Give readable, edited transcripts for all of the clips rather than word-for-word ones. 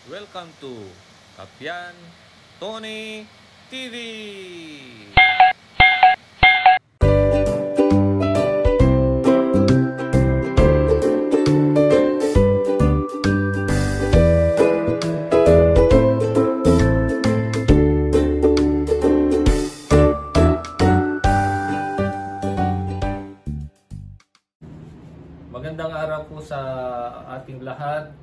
Welcome to Kapian Tony TV. Magandang araw po sa ating lahat.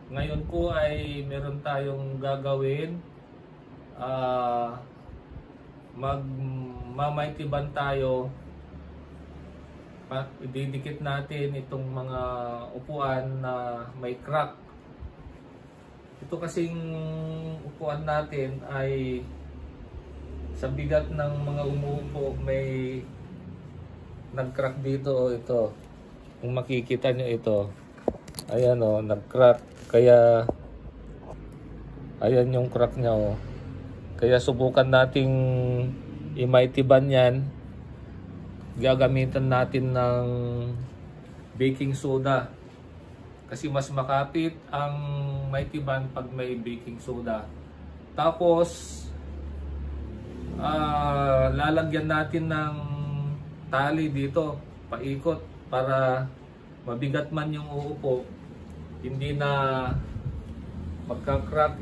Ngayon po ay meron tayong gagawin. Magmamaitiban tayo. Ididikit natin itong mga upuan na may crack. Ito kasing upuan natin ay sa bigat ng mga umuupo may nag-crack dito. Ito, kung makikita nyo ito, ayan o, nag-crack. Kaya ayan yung crack nya o. Kaya subukan nating imaitiban yan. Gagamitan natin ng baking soda. Kasi mas makapit ang maitiban pag may baking soda. Tapos lalagyan natin ng tali dito, paikot, para mabigat man yung uupo, hindi na magka-crack,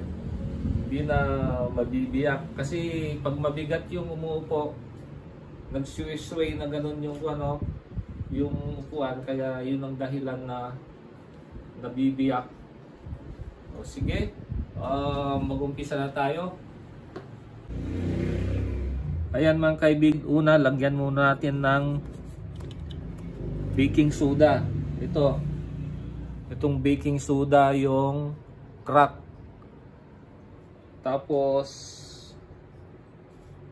hindi na mabibiyak. Kasi pag mabigat yung umuupo, nag-sway na ganun yung yung upuan, kaya yun ang dahilan na nabibiyak. O sige, mag-umpisa na tayo. Ayan mga kaibig, una lagyan muna natin ng baking soda. Itong baking soda yung crack. Tapos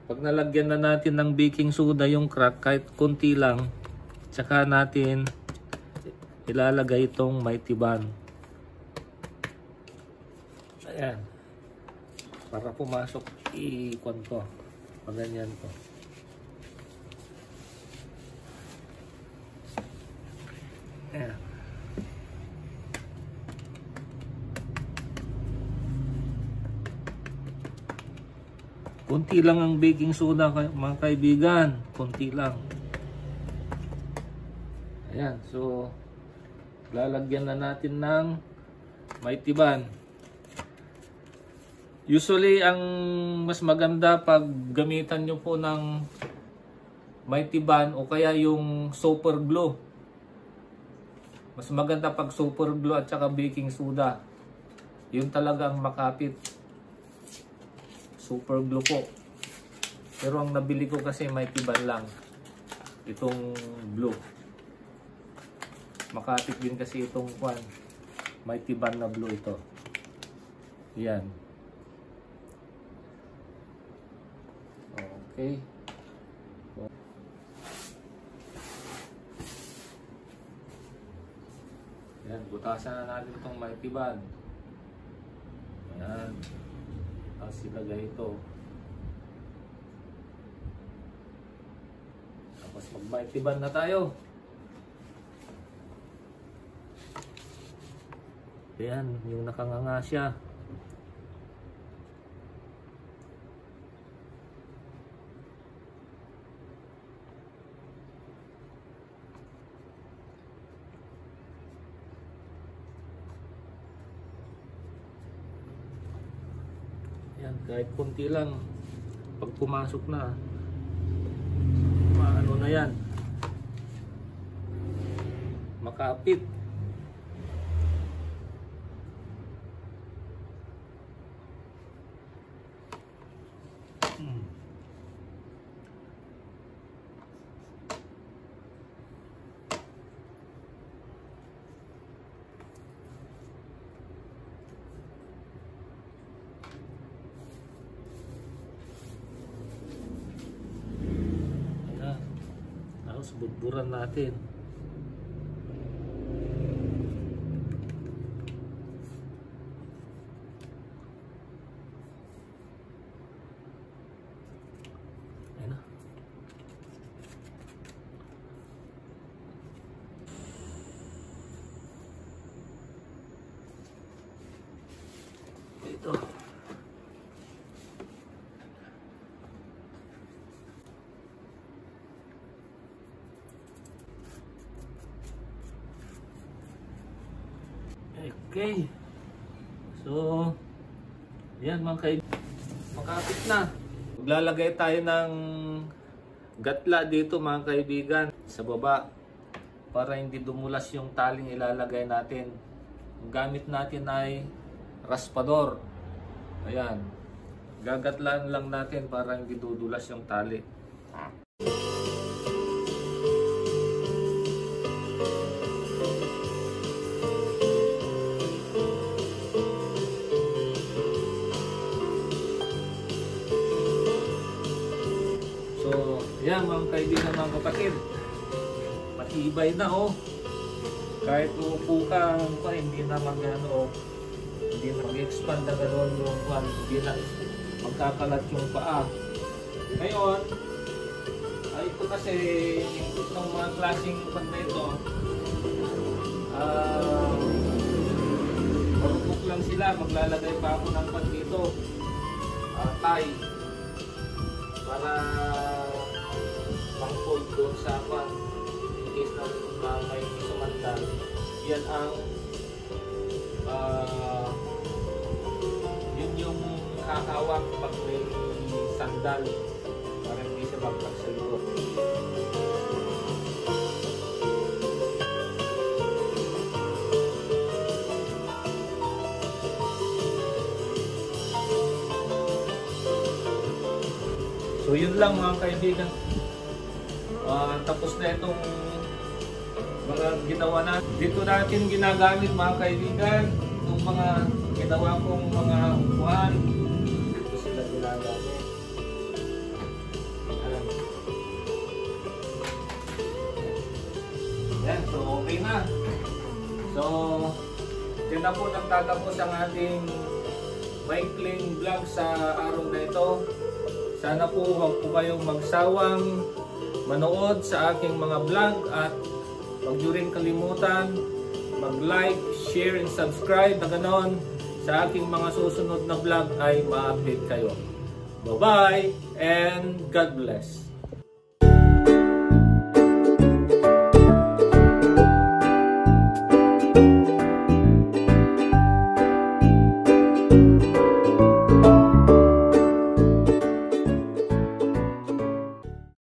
pag nalagyan na natin ng baking soda yung crack, kahit konti lang, tsaka natin ilalagay itong maitiban. Ayan, para pumasok, ikon ko, paganyan ko. Ayan. Kunti lang ang baking soda mga kaibigan, kunti lang. Ayan, so lalagyan na natin ng maitiban. Usually ang mas maganda pag gamitan nyo po ng maitiban o kaya yung super glue. Mas maganda pag super glue at saka baking soda. Yun talaga ang makapit. Super glue po. Pero ang nabili ko kasi maitiban lang. Itong glue. Makapit din kasi itong maitiban na glue ito. Yan. Okay. Ayan, butasan na natin itong maitiban. Ayan. Tapos ilagay ito. Tapos magmaitiban na tayo. Ayan, yung nakanganga siya. Yan, kahit kunti lang, pag pumasok na, ano na yan, makapit. Budburan natin. Ayan na. dito. Okay. So, yan mga kaibigan. Makapit na. Maglalagay tayo ng gatla dito mga kaibigan sa baba para hindi dumulas yung taling ilalagay natin. Ang gamit natin ay raspador. Ayan. Gagatlaan lang natin para hindi dudulas yung tali. Yan mga kaibigan, mga kapatid, matibay na oh. Kahit uupo ka, hindi na hindi na mag-expand na gano'n yung hindi na magkakalat yung paa. Ngayon, ito kasi itong mga klaseng na ito, marupok lang sila, maglalagay pa ako ng pan dito, tie, para pang-fold doon sa pan in case na may sumanda. Yan ang yun yung kakawak pag may sandal para hindi siya bagpak sa likod. So yun lang mga kaibigan. Tapos na itong mga ginawa natin. Dito natin ginagamit mga kaibigan. Itong mga ginawa kong mga upuan. Dito sila ginagamit. Yan, so okay na. So, yun na po nagtatapos ang ating maikling vlog sa araw na ito. Sana po huwag po kayong magsawang manood sa aking mga vlog at huwag nyo rin kalimutan mag-like, share, and subscribe na ganon sa aking mga susunod na vlog ay ma-update kayo. Bye-bye and God bless!